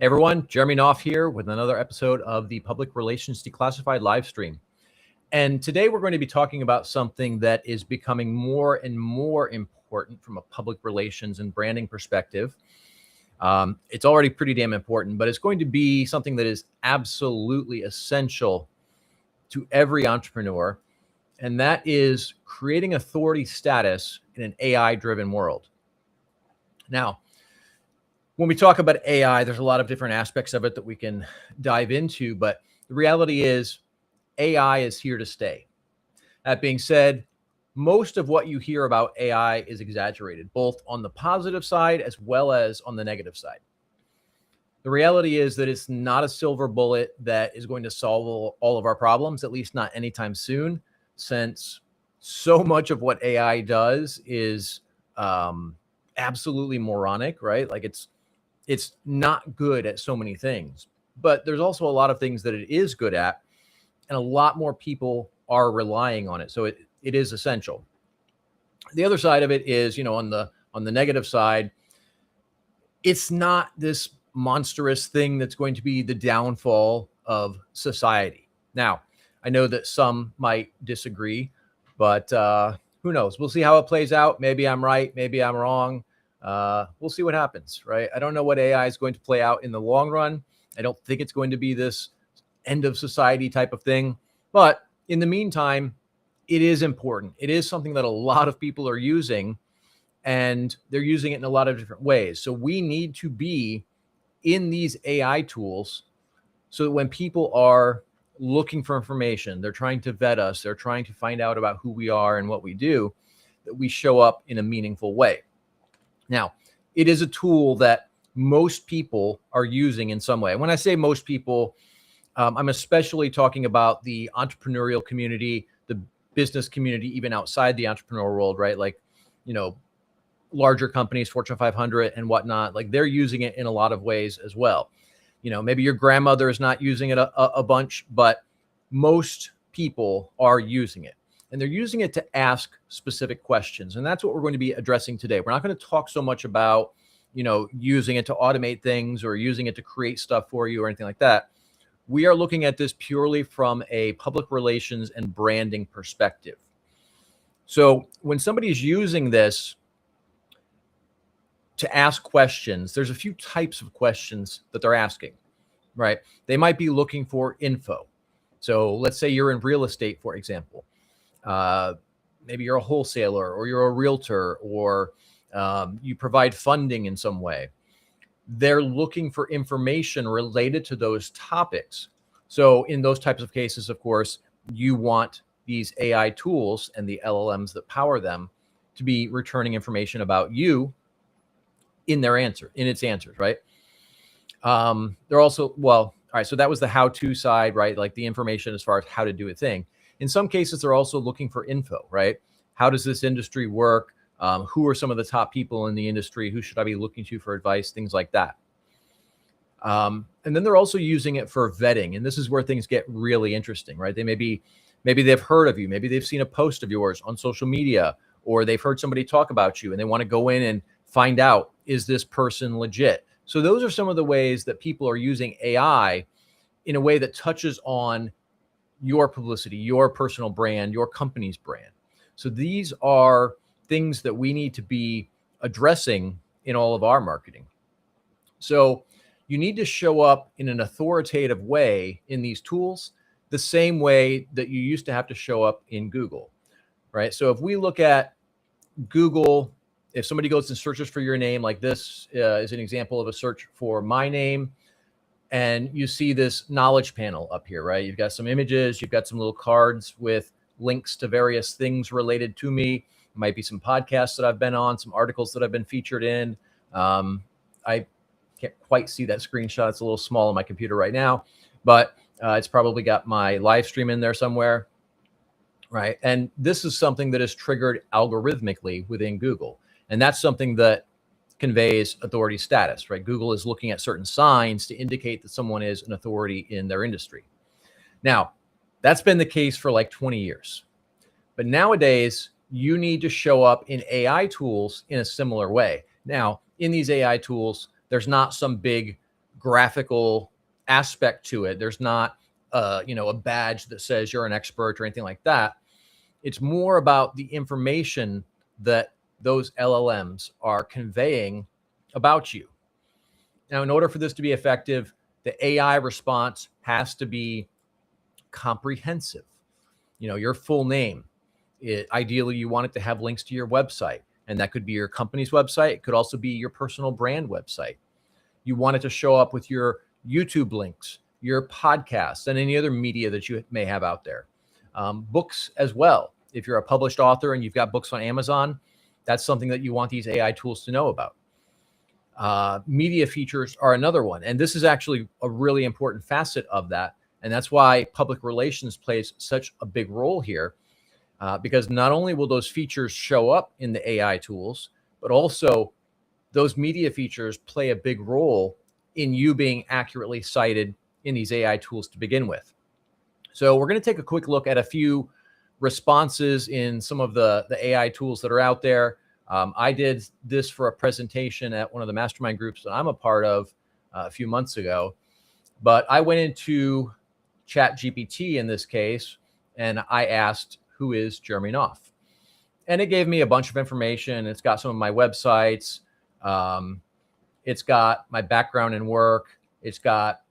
Hey everyone, Jeremy Knopf here with another episode of the Public Relations Declassified live stream. And today we're going to be talking about something that is becoming more and more important from a public relations and branding perspective. It's already pretty damn important, but it's going to be something that is absolutely essential to every entrepreneur, and that is creating authority status in an AI-driven world. Now, when we talk about AI, there's a lot of different aspects of it that we can dive into, but the reality is AI is here to stay. That being said, most of what you hear about AI is exaggerated, both on the positive side as well as on the negative side. The reality is that it's not a silver bullet that is going to solve all of our problems, at least not anytime soon, since so much of what AI does is absolutely moronic, right? Like it's not good at so many things, but there's also a lot of things that it is good at, and a lot more people are relying on it. So it is essential. The other side of it is, on the negative side, it's not this monstrous thing that's going to be the downfall of society. Now, I know that some might disagree, but who knows? We'll see how it plays out. Maybe I'm right. Maybe I'm wrong. We'll see what happens, right? I don't know what AI is going to play out in the long run. I don't think it's going to be this end of society type of thing. But in the meantime, it is important. It is something that a lot of people are using, and they're using it in a lot of different ways. So we need to be in these AI tools so that when people are looking for information, they're trying to vet us, they're trying to find out about who we are and what we do, that we show up in a meaningful way. Now, it is a tool that most people are using in some way. And when I say most people, I'm especially talking about the entrepreneurial community, the business community, even outside the entrepreneurial world, right? Like, larger companies, Fortune 500 and whatnot, like they're using it in a lot of ways as well. Maybe your grandmother is not using it a bunch, but most people are using it. And they're using it to ask specific questions. And that's what we're going to be addressing today. We're not going to talk so much about, using it to automate things or using it to create stuff for you or anything like that. We are looking at this purely from a public relations and branding perspective. So when somebody's using this to ask questions, there's a few types of questions that they're asking, right? They might be looking for info. So let's say you're in real estate, for example. Maybe you're a wholesaler or you're a realtor or you provide funding in some way. They're looking for information related to those topics. So in those types of cases, of course, you want these AI tools and the LLMs that power them to be returning information about you in its answers, right? They're also, all right, so that was the how-to side, right? Like the information as far as how to do a thing. In some cases, they're also looking for info, right? How does this industry work? Who are some of the top people in the industry? Who should I be looking to for advice? Things like that. And then they're also using it for vetting. And this is where things get really interesting, right? Maybe they've heard of you. Maybe they've seen a post of yours on social media, or they've heard somebody talk about you and they want to go in and find out, is this person legit? So those are some of the ways that people are using AI in a way that touches on your publicity, your personal brand, your company's brand. So these are things that we need to be addressing in all of our marketing. So you need to show up in an authoritative way in these tools, the same way that you used to have to show up in Google, right? So if we look at Google, if somebody goes and searches for your name, like this is an example of a search for my name, and you see this knowledge panel up here, right? You've got some images, you've got some little cards with links to various things related to me. It might be some podcasts that I've been on, some articles that I've been featured in. I can't quite see that screenshot. It's a little small on my computer right now, but it's probably got my live stream in there somewhere, right? And this is something that is triggered algorithmically within Google. And that's something that conveys authority status, right? Google is looking at certain signs to indicate that someone is an authority in their industry. Now, that's been the case for like 20 years. But nowadays, you need to show up in AI tools in a similar way. Now, in these AI tools, there's not some big graphical aspect to it. There's not, a badge that says you're an expert or anything like that. It's more about the information that those LLMs are conveying about you. Now, in order for this to be effective, the AI response has to be comprehensive. Your full name. Ideally, you want it to have links to your website, and that could be your company's website. It could also be your personal brand website. You want it to show up with your YouTube links, your podcasts, and any other media that you may have out there. Books as well. If you're a published author and you've got books on Amazon, that's something that you want these AI tools to know about. Media features are another one. And this is actually a really important facet of that. And that's why public relations plays such a big role here, because not only will those features show up in the AI tools, but also those media features play a big role in you being accurately cited in these AI tools to begin with. So we're going to take a quick look at a few responses in some of the AI tools that are out there. I did this for a presentation at one of the mastermind groups that I'm a part of a few months ago, but I went into ChatGPT in this case, and I asked, who is Jeremy Knopf? And it gave me a bunch of information. It's got some of my websites. It's got my background in work. It's got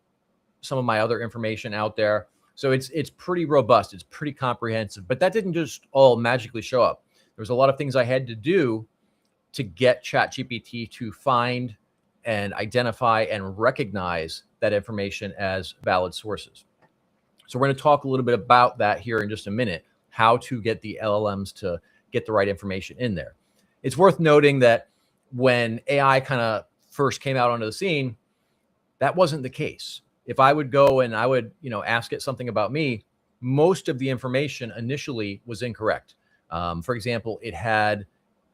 some of my other information out there. So it's pretty robust. It's pretty comprehensive, but that didn't just all magically show up. There was a lot of things I had to do to get ChatGPT to find and identify and recognize that information as valid sources. So we're going to talk a little bit about that here in just a minute, how to get the LLMs to get the right information in there. It's worth noting that when AI kind of first came out onto the scene, that wasn't the case. If I would go and I would, ask it something about me, most of the information initially was incorrect. For example, it had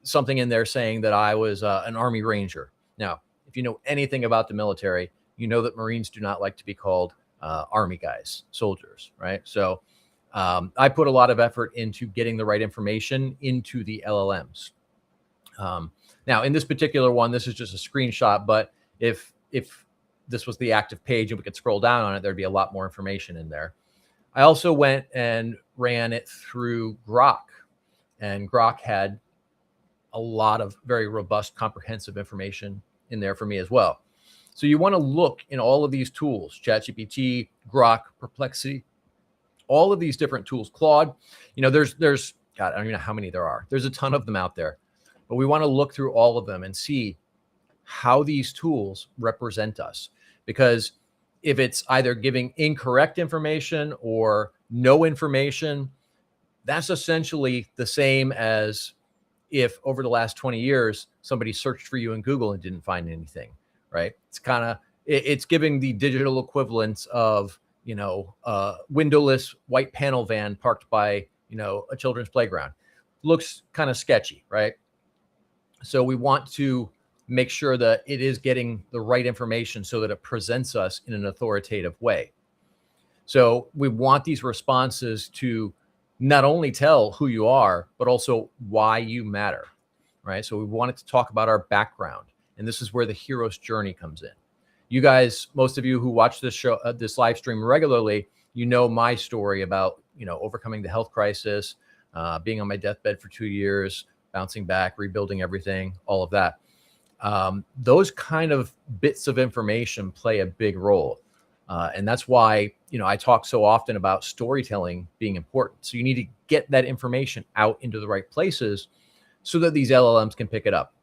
something in there saying that I was an Army Ranger. Now, if you know anything about the military, you know that Marines do not like to be called Army guys, soldiers, right? So I put a lot of effort into getting the right information into the LLMs. Now, in this particular one, this is just a screenshot, but if this was the active page and we could scroll down on it, there'd be a lot more information in there. I also went and ran it through Grok, and Grok had a lot of very robust, comprehensive information in there for me as well. So you want to look in all of these tools, ChatGPT, Grok, Perplexity, all of these different tools, Claude, there's, God, I don't even know how many there are. There's a ton of them out there, but we want to look through all of them and see how these tools represent us. Because if it's either giving incorrect information or no information, that's essentially the same as if over the last 20 years, somebody searched for you in Google and didn't find anything, right? It's giving the digital equivalence of, a windowless white panel van parked by, a children's playground. Looks kind of sketchy, right? So we want to make sure that it is getting the right information so that it presents us in an authoritative way. So we want these responses to not only tell who you are, but also why you matter, right? So we wanted to talk about our background, and this is where the hero's journey comes in. You guys, most of you who watch this show, this live stream regularly, my story about, overcoming the health crisis, being on my deathbed for 2 years, bouncing back, rebuilding everything, all of that. Those kind of bits of information play a big role. And that's why, I talk so often about storytelling being important. So you need to get that information out into the right places so that these LLMs can pick it up.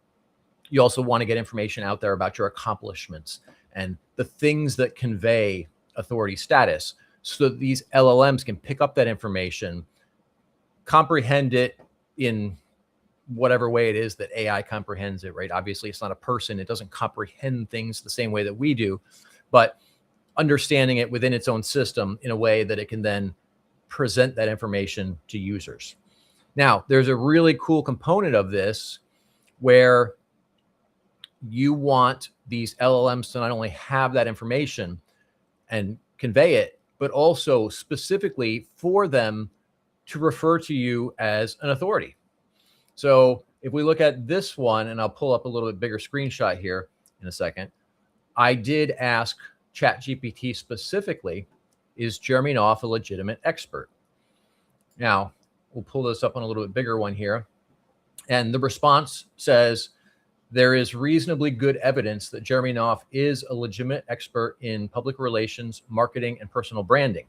You also want to get information out there about your accomplishments and the things that convey authority status so that these LLMs can pick up that information, comprehend it in whatever way it is that AI comprehends it, right? Obviously, it's not a person. It doesn't comprehend things the same way that we do, but understanding it within its own system in a way that it can then present that information to users. Now, there's a really cool component of this where you want these LLMs to not only have that information and convey it, but also specifically for them to refer to you as an authority. So if we look at this one, and I'll pull up a little bit bigger screenshot here in a second, I did ask ChatGPT specifically, is Jeremy Knopf a legitimate expert? Now, we'll pull this up on a little bit bigger one here. And the response says, there is reasonably good evidence that Jeremy Knopf is a legitimate expert in public relations, marketing, and personal branding.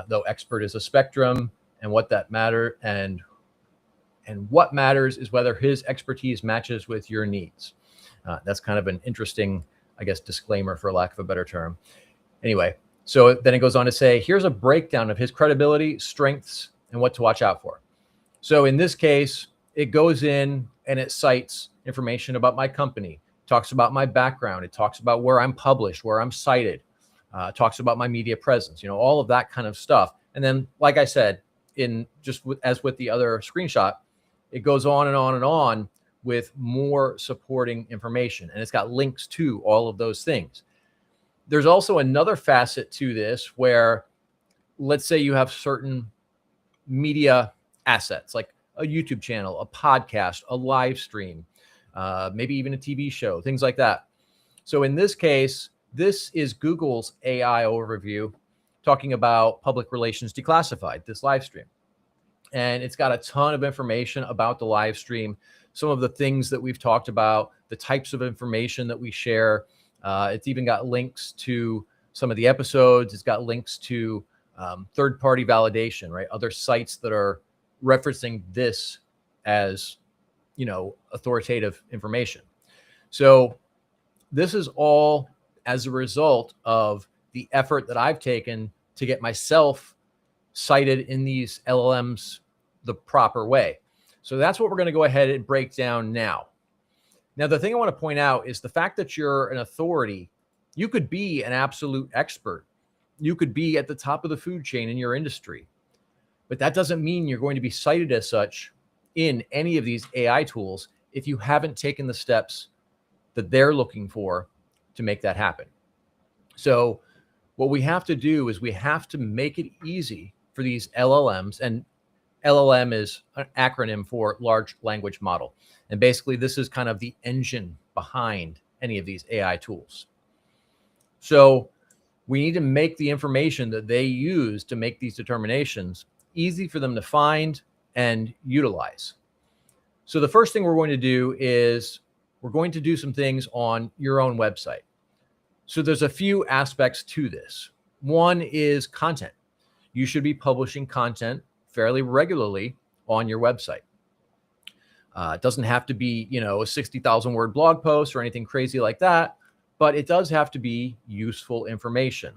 Though expert is a spectrum, and what matters is whether his expertise matches with your needs. That's kind of an interesting, I guess, disclaimer, for lack of a better term. Anyway, so then it goes on to say, here's a breakdown of his credibility, strengths, and what to watch out for. So in this case, it goes in and it cites information about my company, talks about my background, it talks about where I'm published, where I'm cited, talks about my media presence, all of that kind of stuff. And then, like I said, as with the other screenshot, it goes on and on and on with more supporting information, and it's got links to all of those things. There's also another facet to this where, let's say you have certain media assets, like a YouTube channel, a podcast, a live stream, maybe even a TV show, things like that. So in this case, this is Google's AI overview talking about public relations declassified, this live stream. And it's got a ton of information about the live stream, some of the things that we've talked about, the types of information that we share. It's even got links to some of the episodes. It's got links to third-party validation, right? Other sites that are referencing this as, authoritative information. So this is all as a result of the effort that I've taken to get myself cited in these LLMs the proper way. So that's what we're going to go ahead and break down now. Now, the thing I want to point out is the fact that you're an authority. You could be an absolute expert. You could be at the top of the food chain in your industry, but that doesn't mean you're going to be cited as such in any of these AI tools if you haven't taken the steps that they're looking for to make that happen. So what we have to do is we have to make it easy for these LLMs, and LLM is an acronym for large language model. And basically this is kind of the engine behind any of these AI tools. So we need to make the information that they use to make these determinations easy for them to find and utilize. So the first thing we're going to do is we're going to do some things on your own website. So there's a few aspects to this. One is content. You should be publishing content fairly regularly on your website. It doesn't have to be, a 60,000 word blog post or anything crazy like that, but it does have to be useful information.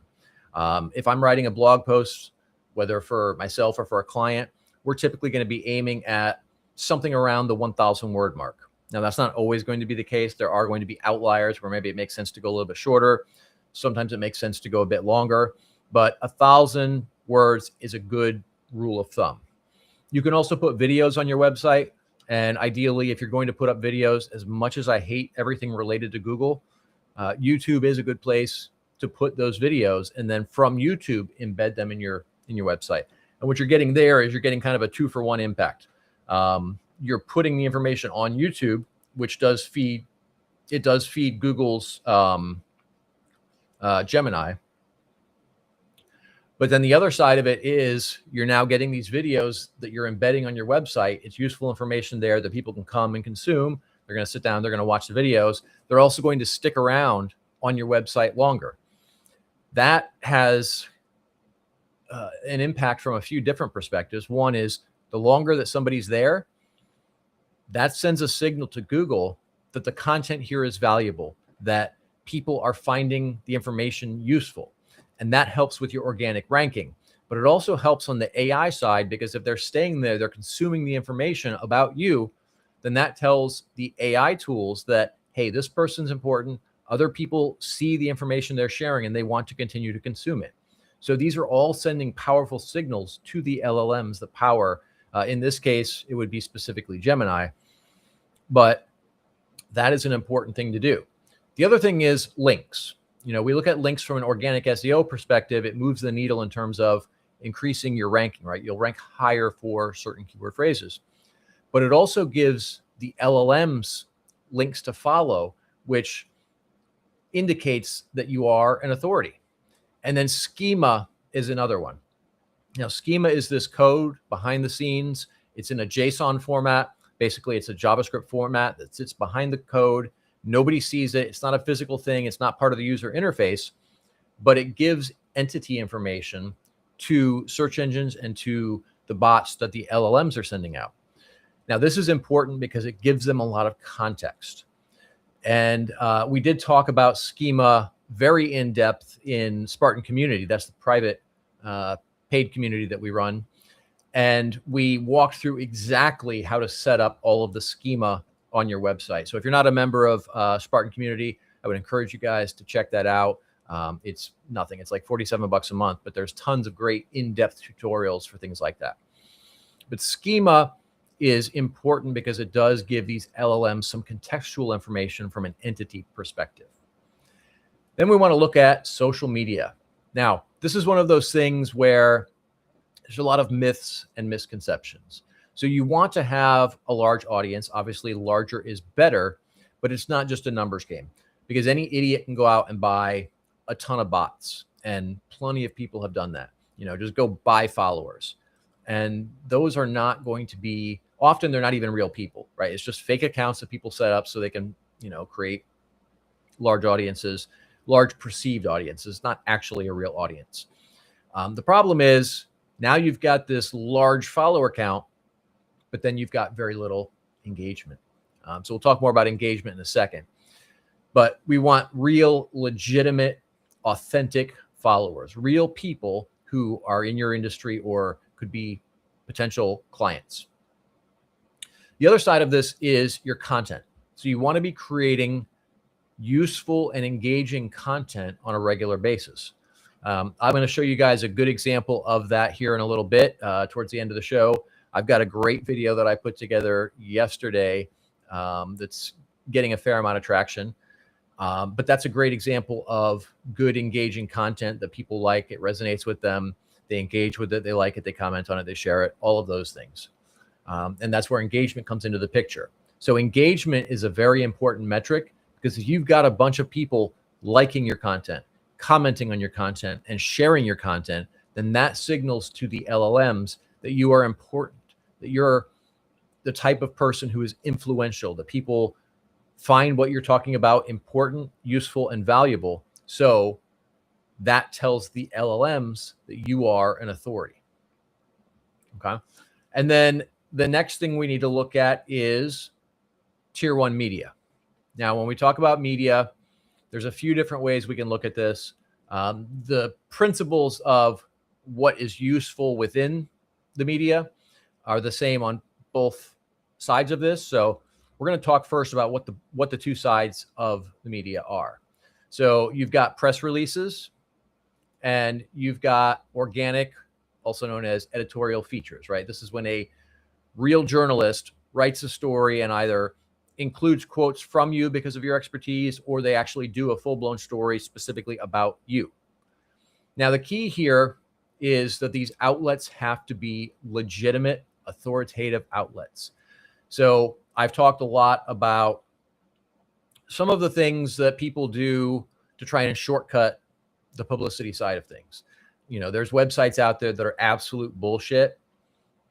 If I'm writing a blog post, whether for myself or for a client, we're typically going to be aiming at something around the 1,000 word mark. Now, that's not always going to be the case. There are going to be outliers where maybe it makes sense to go a little bit shorter. Sometimes it makes sense to go a bit longer, but 1,000 words is a good rule of thumb. You can also put videos on your website. And ideally, if you're going to put up videos, as much as I hate everything related to Google, YouTube is a good place to put those videos, and then from YouTube, embed them in your website. And what you're getting there is you're getting kind of a 2-for-1 impact. You're putting the information on YouTube, which does feed Google's Gemini. But then the other side of it is you're now getting these videos that you're embedding on your website. It's useful information there that people can come and consume. They're going to sit down, they're going to watch the videos. They're also going to stick around on your website longer. That has an impact from a few different perspectives. One is the longer that somebody's there, that sends a signal to Google that the content here is valuable, that people are finding the information useful. And that helps with your organic ranking. But it also helps on the AI side, because if they're staying there, they're consuming the information about you, then that tells the AI tools that, hey, this person's important. Other people see the information they're sharing and they want to continue to consume it. So these are all sending powerful signals to the LLMs that power, in this case, it would be specifically Gemini. But that is an important thing to do. The other thing is links. We look at links from an organic SEO perspective. It moves the needle in terms of increasing your ranking, right? You'll rank higher for certain keyword phrases. But it also gives the LLMs links to follow, which indicates that you are an authority. And then schema is another one. Now, schema is this code behind the scenes. It's in a JSON format. Basically, it's a JavaScript format that sits behind the code. Nobody sees it. It's not a physical thing. It's not part of the user interface, but it gives entity information to search engines and to the bots that the LLMs are sending out. Now, this is important because it gives them a lot of context. And we did talk about schema very in depth in Spartan Community. That's the private paid community that we run. And we walked through exactly how to set up all of the schema on your website. So if you're not a member of Spartan Community, I would encourage you guys to check that out. It's nothing. It's like $47 a month, but there's tons of great in-depth tutorials for things like that. But schema is important because it does give these LLMs some contextual information from an entity perspective. Then we want to look at social media. Now, this is one of those things where there's a lot of myths and misconceptions. So you want to have a large audience. Obviously, larger is better, but it's not just a numbers game, because any idiot can go out and buy a ton of bots, and plenty of people have done that. Just go buy followers. And those are not going to be, often they're not even real people, right? It's just fake accounts that people set up so they can, create large audiences, large perceived audiences, not actually a real audience. The problem is now you've got this large follower count, but then you've got very little engagement. So we'll talk more about engagement in a second. But we want real, legitimate, authentic followers, real people who are in your industry or could be potential clients. The other side of this is your content. So you want to be creating useful and engaging content on a regular basis. I'm going to show you guys a good example of that here in a little bit, towards the end of the show. I've got a great video that I put together yesterday that's getting a fair amount of traction. But that's a great example of good engaging content that people like. It resonates with them. They engage with it. They like it. They comment on it. They share it. All of those things. And that's where engagement comes into the picture. So engagement is a very important metric, because if you've got a bunch of people liking your content, commenting on your content, and sharing your content, then that signals to the LLMs that you are important, that you're the type of person who is influential, that people find what you're talking about important, useful, and valuable. So that tells the LLMs that you are an authority. Okay. And then the next thing we need to look at is tier one media. Now, when we talk about media, there's a few different ways we can look at this. The principles of what is useful within the media are the same on both sides of this. So we're going to talk first about what the two sides of the media are. So you've got press releases and you've got organic, also known as editorial features, right? This is when a real journalist writes a story and either includes quotes from you because of your expertise, or they actually do a full-blown story specifically about you. Now, the key here is that these outlets have to be legitimate, authoritative outlets. So I've talked a lot about some of the things that people do to try and shortcut the publicity side of things. There's websites out there that are absolute bullshit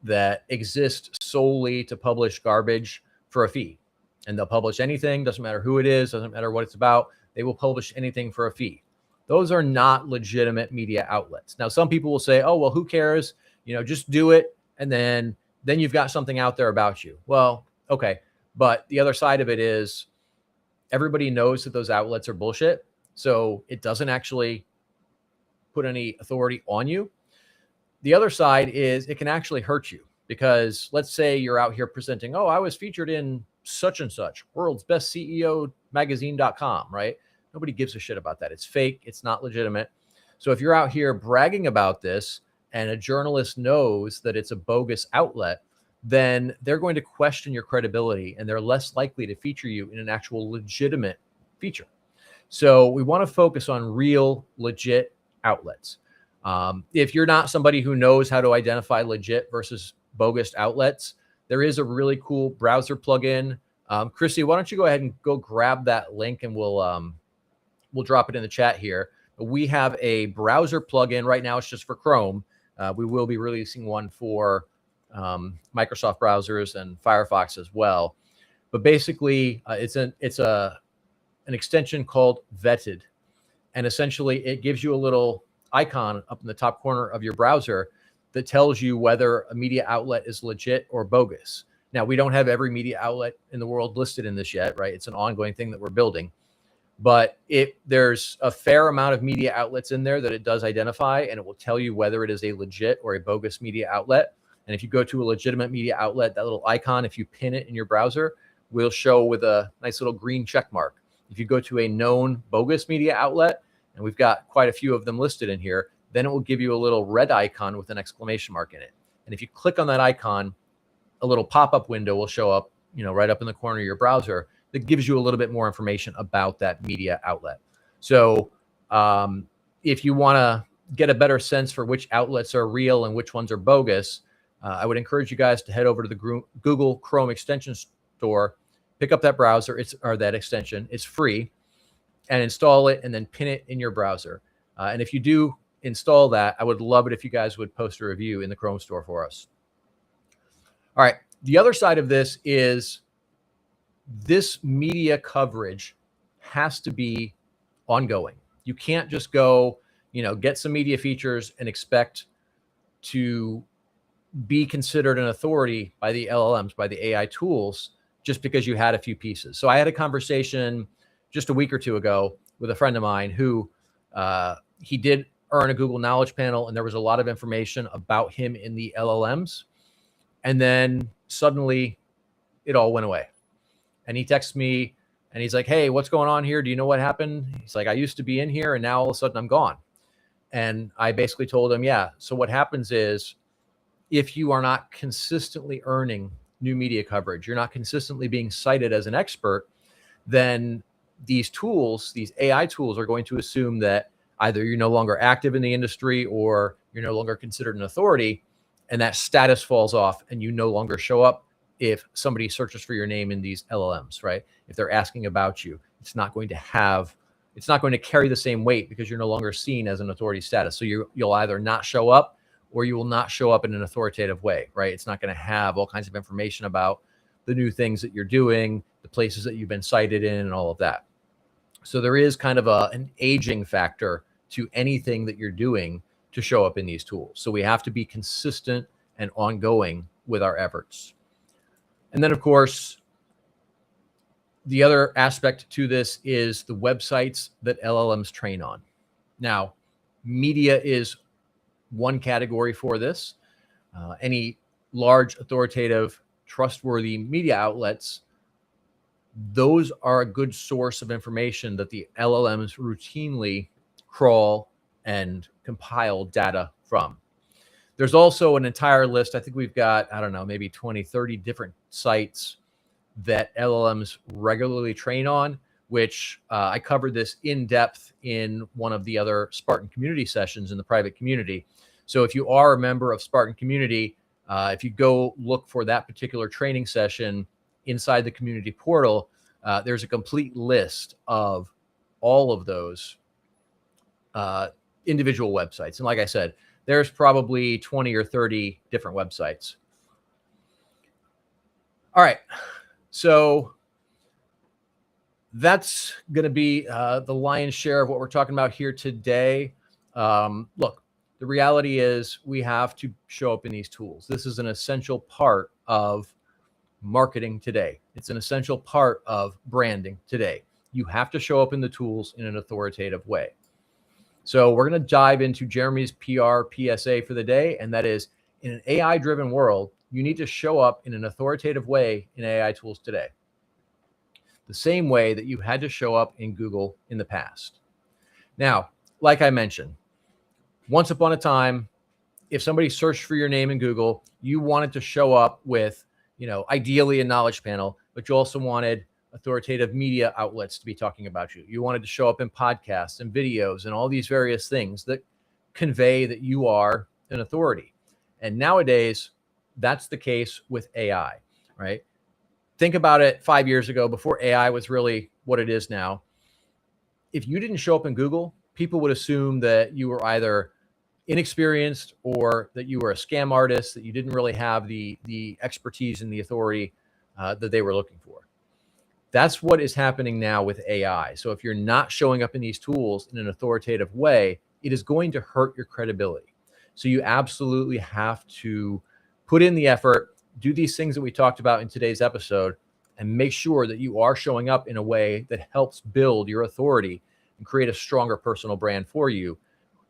that exist solely to publish garbage for a fee. And they'll publish anything, doesn't matter who it is, doesn't matter what it's about. They will publish anything for a fee. Those are not legitimate media outlets. Now, some people will say, oh, well, who cares? Just do it. And then you've got something out there about you. Well, okay. But the other side of it is everybody knows that those outlets are bullshit. So it doesn't actually put any authority on you. The other side is it can actually hurt you, because let's say you're out here presenting, oh, I was featured in such and such, world's best CEO magazine.com, right? Nobody gives a shit about that. It's fake. It's not legitimate. So if you're out here bragging about this and a journalist knows that it's a bogus outlet, then they're going to question your credibility and they're less likely to feature you in an actual legitimate feature. So we want to focus on real, legit outlets. If you're not somebody who knows how to identify legit versus bogus outlets, there is a really cool browser plugin. Chrissy, why don't you go ahead and go grab that link and we'll we'll drop it in the chat here. But we have a browser plugin right now. It's just for Chrome. We will be releasing one for Microsoft browsers and Firefox as well. But basically, it's an extension called Vetted, and essentially it gives you a little icon up in the top corner of your browser that tells you whether a media outlet is legit or bogus. Now, we don't have every media outlet in the world listed in this yet, right? It's an ongoing thing that we're building. But there's a fair amount of media outlets in there that it does identify, and it will tell you whether it is a legit or a bogus media outlet. And if you go to a legitimate media outlet, that little icon, if you pin it in your browser, will show with a nice little green check mark. If you go to a known bogus media outlet, and we've got quite a few of them listed in here, then it will give you a little red icon with an exclamation mark in it. And if you click on that icon, a little pop-up window will show up, right up in the corner of your browser that gives you a little bit more information about that media outlet. So if you want to get a better sense for which outlets are real and which ones are bogus, I would encourage you guys to head over to the Google Chrome extension store, pick up that browser, or that extension. It's free, and install it, and then pin it in your browser. And if you do install that, I would love it if you guys would post a review in the Chrome store for us. All right. The other side of this is this media coverage has to be ongoing. You can't just go, get some media features and expect to be considered an authority by the LLMs, by the AI tools, just because you had a few pieces. So I had a conversation just a week or two ago with a friend of mine who he did earn a Google Knowledge Panel, and there was a lot of information about him in the LLMs. And then suddenly it all went away. And he texts me and he's like, hey, what's going on here? Do you know what happened? He's like, I used to be in here and now all of a sudden I'm gone. And I basically told him, yeah. So what happens is if you are not consistently earning new media coverage, you're not consistently being cited as an expert, then these tools, these AI tools, are going to assume that either you're no longer active in the industry or you're no longer considered an authority, and that status falls off and you no longer show up if somebody searches for your name in these LLMs, right? If they're asking about you, it's not going to carry the same weight because you're no longer seen as an authority status. So you'll either not show up or you will not show up in an authoritative way, right? It's not going to have all kinds of information about the new things that you're doing, the places that you've been cited in, and all of that. So there is kind of an aging factor to anything that you're doing to show up in these tools. So we have to be consistent and ongoing with our efforts. And then, of course, the other aspect to this is the websites that LLMs train on. Now, media is one category for this. Any large, authoritative, trustworthy media outlets, those are a good source of information that the LLMs routinely crawl and compile data from. There's also an entire list. I think we've got, maybe 20, 30 different sites that LLMs regularly train on, which I covered this in depth in one of the other Spartan community sessions in the private community. So if you are a member of Spartan community, if you go look for that particular training session inside the community portal, there's a complete list of all of those individual websites. And like I said, there's probably 20 or 30 different websites. All right. So that's going to be the lion's share of what we're talking about here today. Look, the reality is we have to show up in these tools. This is an essential part of marketing today. It's an essential part of branding today. You have to show up in the tools in an authoritative way. So we're going to dive into Jeremy's PR PSA for the day, and that is, in an AI-driven world, you need to show up in an authoritative way in AI tools today, the same way that you had to show up in Google in the past. Now, like I mentioned, once upon a time, if somebody searched for your name in Google, you wanted to show up with, ideally a knowledge panel, but you also wanted authoritative media outlets to be talking about you. You wanted to show up in podcasts and videos and all these various things that convey that you are an authority. And nowadays, that's the case with AI, right? Think about it 5 years ago, before AI was really what it is now. if you didn't show up in Google, people would assume that you were either inexperienced or that you were a scam artist, that you didn't really have the expertise and the authority that they were looking for. That's what is happening now with AI. So if you're not showing up in these tools in an authoritative way, it is going to hurt your credibility. So you absolutely have to put in the effort, do these things that we talked about in today's episode, and make sure that you are showing up in a way that helps build your authority and create a stronger personal brand for you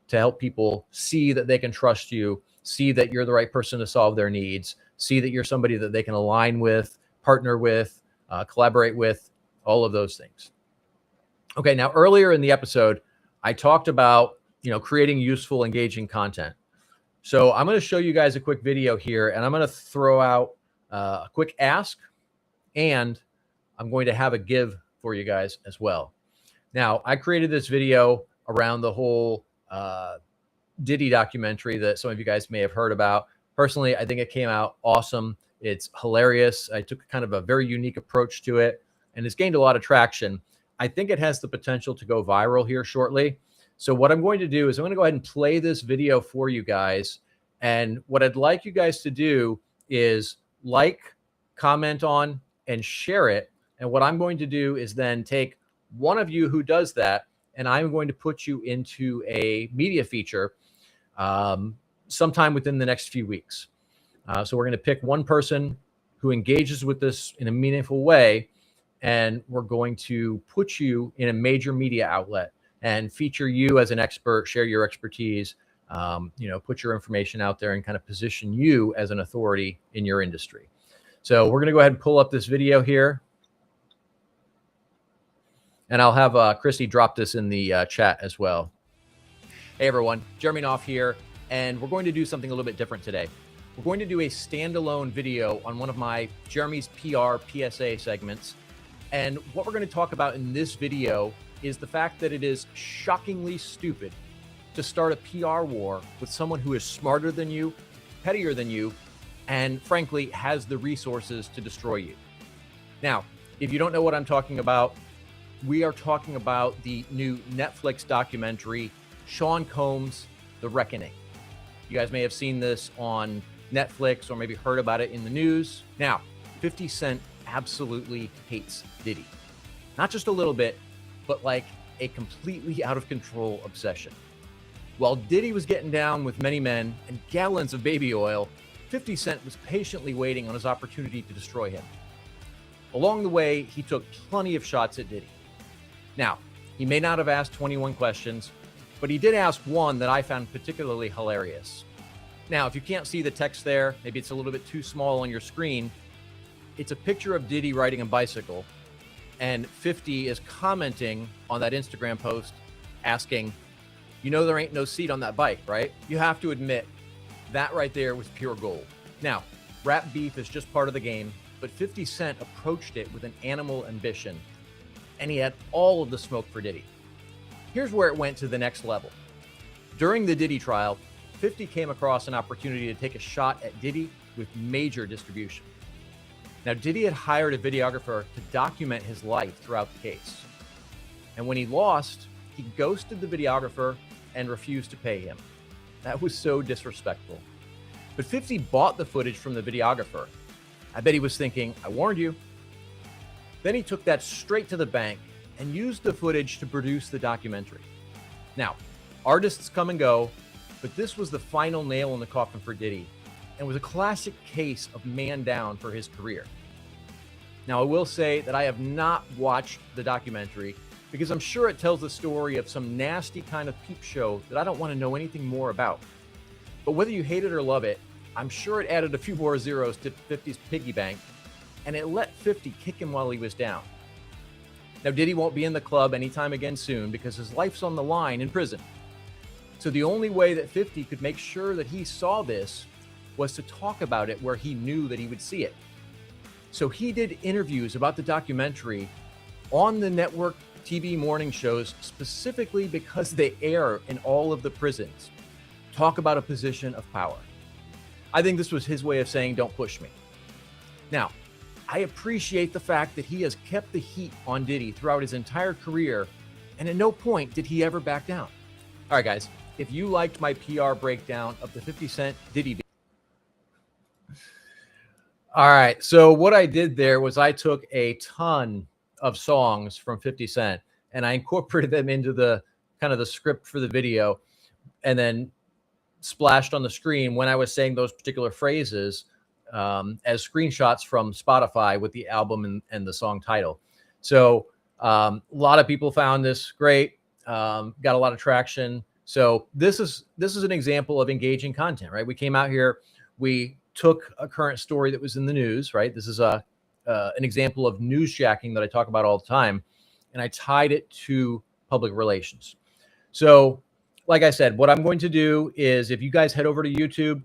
to help people see that they can trust you, see that you're the right person to solve their needs, see that you're somebody that they can align with, partner with, collaborate with, all of those things. Okay, now earlier in the episode, I talked about creating useful, engaging content. So I'm going to show you guys a quick video here, and I'm going to throw out a quick ask, and I'm going to have a give for you guys as well. Now, I created this video around the whole Diddy documentary that some of you guys may have heard about. Personally, I think it came out awesome. It's hilarious. I took kind of a very unique approach to it, and it's gained a lot of traction. I think it has the potential to go viral here shortly. So what I'm going to do is I'm going to go ahead and play this video for you guys. And what I'd like you guys to do is like, comment on, and share it. And what I'm going to do is then take one of you who does that, and I'm going to put you into a media feature sometime within the next few weeks. So we're going to pick one person who engages with this in a meaningful way, and we're going to put you in a major media outlet and feature you as an expert, share your expertise, put your information out there and kind of position you as an authority in your industry. So we're going to go ahead and pull up this video here. And I'll have Christy drop this in the chat as well. Hey, everyone. Jeremy Knopf here. And we're going to do something a little bit different today. We're going to do a standalone video on one of my Jeremy's PR PSA segments. And what we're going to talk about in this video is the fact that it is shockingly stupid to start a PR war with someone who is smarter than you, pettier than you, and frankly has the resources to destroy you. Now, if you don't know what I'm talking about, we are talking about the new Netflix documentary, Sean Combs' The Reckoning. You guys may have seen this on Netflix or maybe heard about it in the news. Now, 50 Cent absolutely hates Diddy. Not just a little bit, but like a completely out of control obsession. While Diddy was getting down with many men and gallons of baby oil, 50 Cent was patiently waiting on his opportunity to destroy him. Along the way, he took plenty of shots at Diddy. Now, he may not have asked 21 questions, but he did ask one that I found particularly hilarious. Now, if you can't see the text there, maybe it's a little bit too small on your screen, it's a picture of Diddy riding a bicycle, and 50 is commenting on that Instagram post asking, there ain't no seat on that bike, right? You have to admit, that right there was pure gold. Now, rap beef is just part of the game, but 50 Cent approached it with an animal ambition, and he had all of the smoke for Diddy. Here's where it went to the next level. During the Diddy trial, 50 came across an opportunity to take a shot at Diddy with major distribution. Now, Diddy had hired a videographer to document his life throughout the case. And when he lost, he ghosted the videographer and refused to pay him. That was so disrespectful. But 50 bought the footage from the videographer. I bet he was thinking, I warned you. Then he took that straight to the bank and used the footage to produce the documentary. Now, artists come and go, but this was the final nail in the coffin for Diddy and was a classic case of man down for his career. Now, I will say that I have not watched the documentary because I'm sure it tells the story of some nasty kind of peep show that I don't want to know anything more about. But whether you hate it or love it, I'm sure it added a few more zeros to 50's piggy bank, and it let 50 kick him while he was down. Now, Diddy won't be in the club anytime again soon because his life's on the line in prison. So the only way that 50 could make sure that he saw this was to talk about it where he knew that he would see it. So he did interviews about the documentary on the network TV morning shows specifically because they air in all of the prisons. Talk about a position of power. I think this was his way of saying, don't push me. Now, I appreciate the fact that he has kept the heat on Diddy throughout his entire career And at no point did he ever back down. All right, guys, if you liked my PR breakdown of the 50 Cent Diddy beat. All right, so what I did there was I took a ton of songs from 50 Cent and I incorporated them into the kind of the script for the video, and then splashed on the screen when I was saying those particular phrases as screenshots from Spotify with the album and the song title. So a lot of people found this great, got a lot of traction. So this is an example of engaging content, right? We came out here, we took a current story that was in the news, right? This is an example of news jacking that I talk about all the time, and I tied it to public relations. So like I said, what I'm going to do is if you guys head over to YouTube,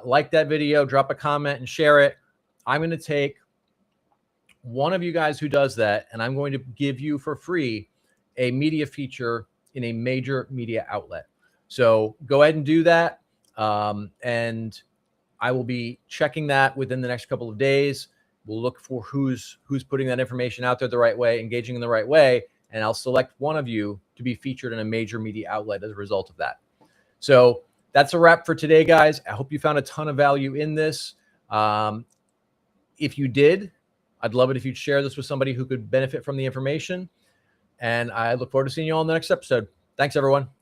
like that video, drop a comment and share it. I'm going to take one of you guys who does that, and I'm going to give you for free a media feature in a major media outlet. So go ahead and do that. And I will be checking that within the next couple of days. We'll look for who's putting that information out there the right way, engaging in the right way, and I'll select one of you to be featured in a major media outlet as a result of that. So that's a wrap for today, guys. I hope you found a ton of value in this. If you did, I'd love it if you'd share this with somebody who could benefit from the information. And I look forward to seeing you all in the next episode. Thanks, everyone.